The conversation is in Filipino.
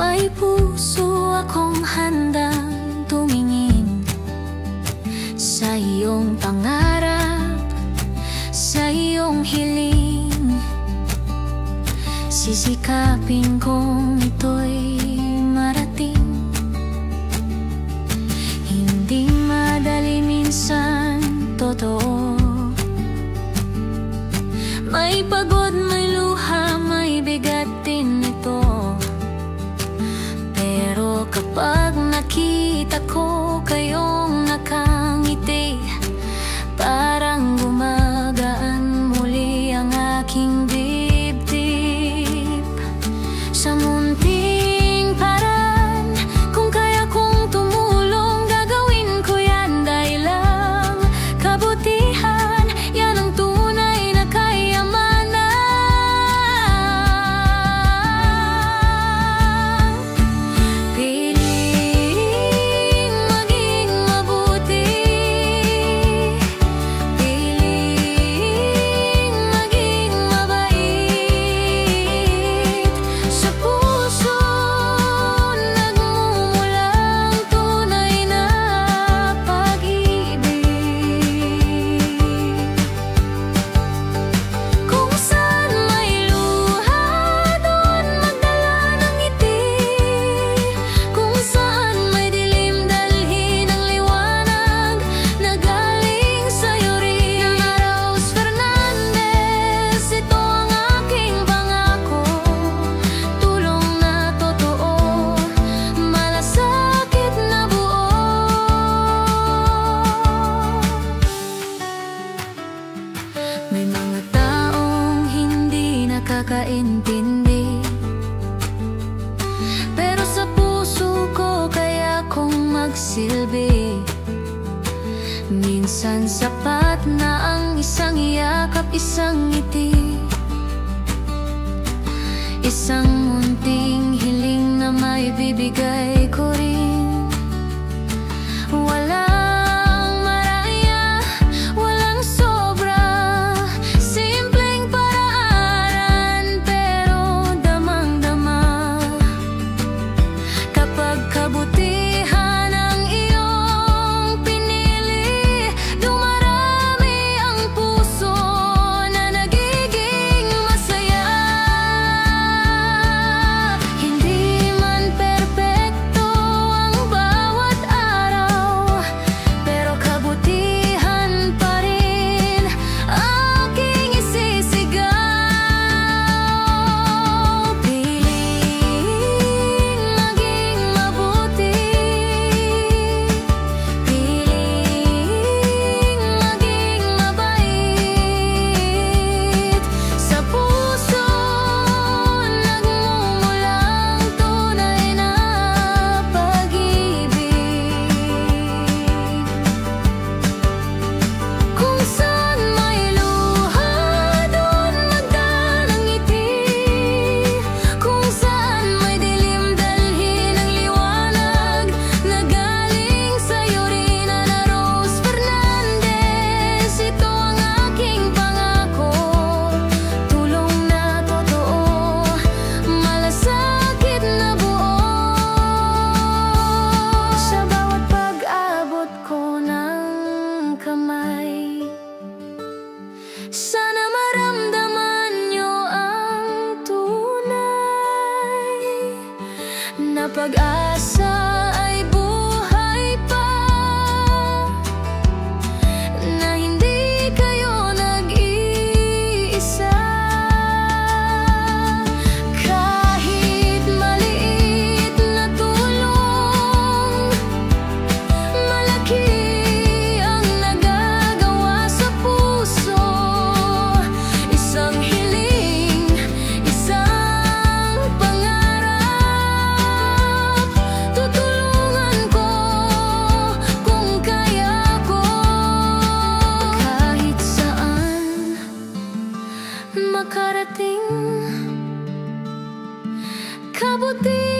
May puso akong handang tumingin sa iyong pangarap, sa iyong hiling. Sisikapin kong ito'y marating. Hindi madali, minsan totoo. May pagod, may luha, may bigat din ito. Pero kapag nakita ko kayong nakangiti, parang gumagaan muli ang aking dibdib. Sa munting paraan, kung kaya kong tumulong, gagawin ko yan dahil lang kabutihan, yan ang tunay na kayamanan. Piling maging mabuti, piling maging mabait. Sa puso nagmumulang tunay na pag-ibig. Kung saan may luha, doon magdala ng ngiti. Kung saan may dilim, dalhin ang liwanag na galing sa'yo rin. Rose Fernandez, ito ang aking pangako. Tulong na totoo, malasakit na buo. May mga taong hindi nakakaintindi, pero sa puso ko kaya kong magsilbi. Minsan sapat na ang isang yakap, isang ngiti, isang munting hiling na may bibigay ko rin. Walang maraya, walang sobra, simpleng paraanan, pero damang-dama. Kapag kabutihan ang iyong pinili, dumarami ang puso na nagiging masaya. Hindi man perpekto ang bawat araw, pero kabutihan pa rin aking isisigaw. Piling maging mabuti, piling maging mabait. Sa puso nagmumulang tunay na pag-ibig. Kung saan may luha, doon magdalang ngiti. Kung saan may dilim, dalhin ang liwanag na galing sa'yo rin. Ana Rose Fernandez, ito ang aking pangako. Tulong na totoo, malasakit na buo. Sa bawat pag-abot ko ng kamay, sana maramdaman niyo ang tunay na pag-asa ay buhay pa, na hindi kayo nag-iisa. Kahit maliit na tulong, malaki ang nagagawa sa puso. Isang hiling, isang pangarap, tutulungan ko kung kaya ko. Kahit saan makarating, kabuti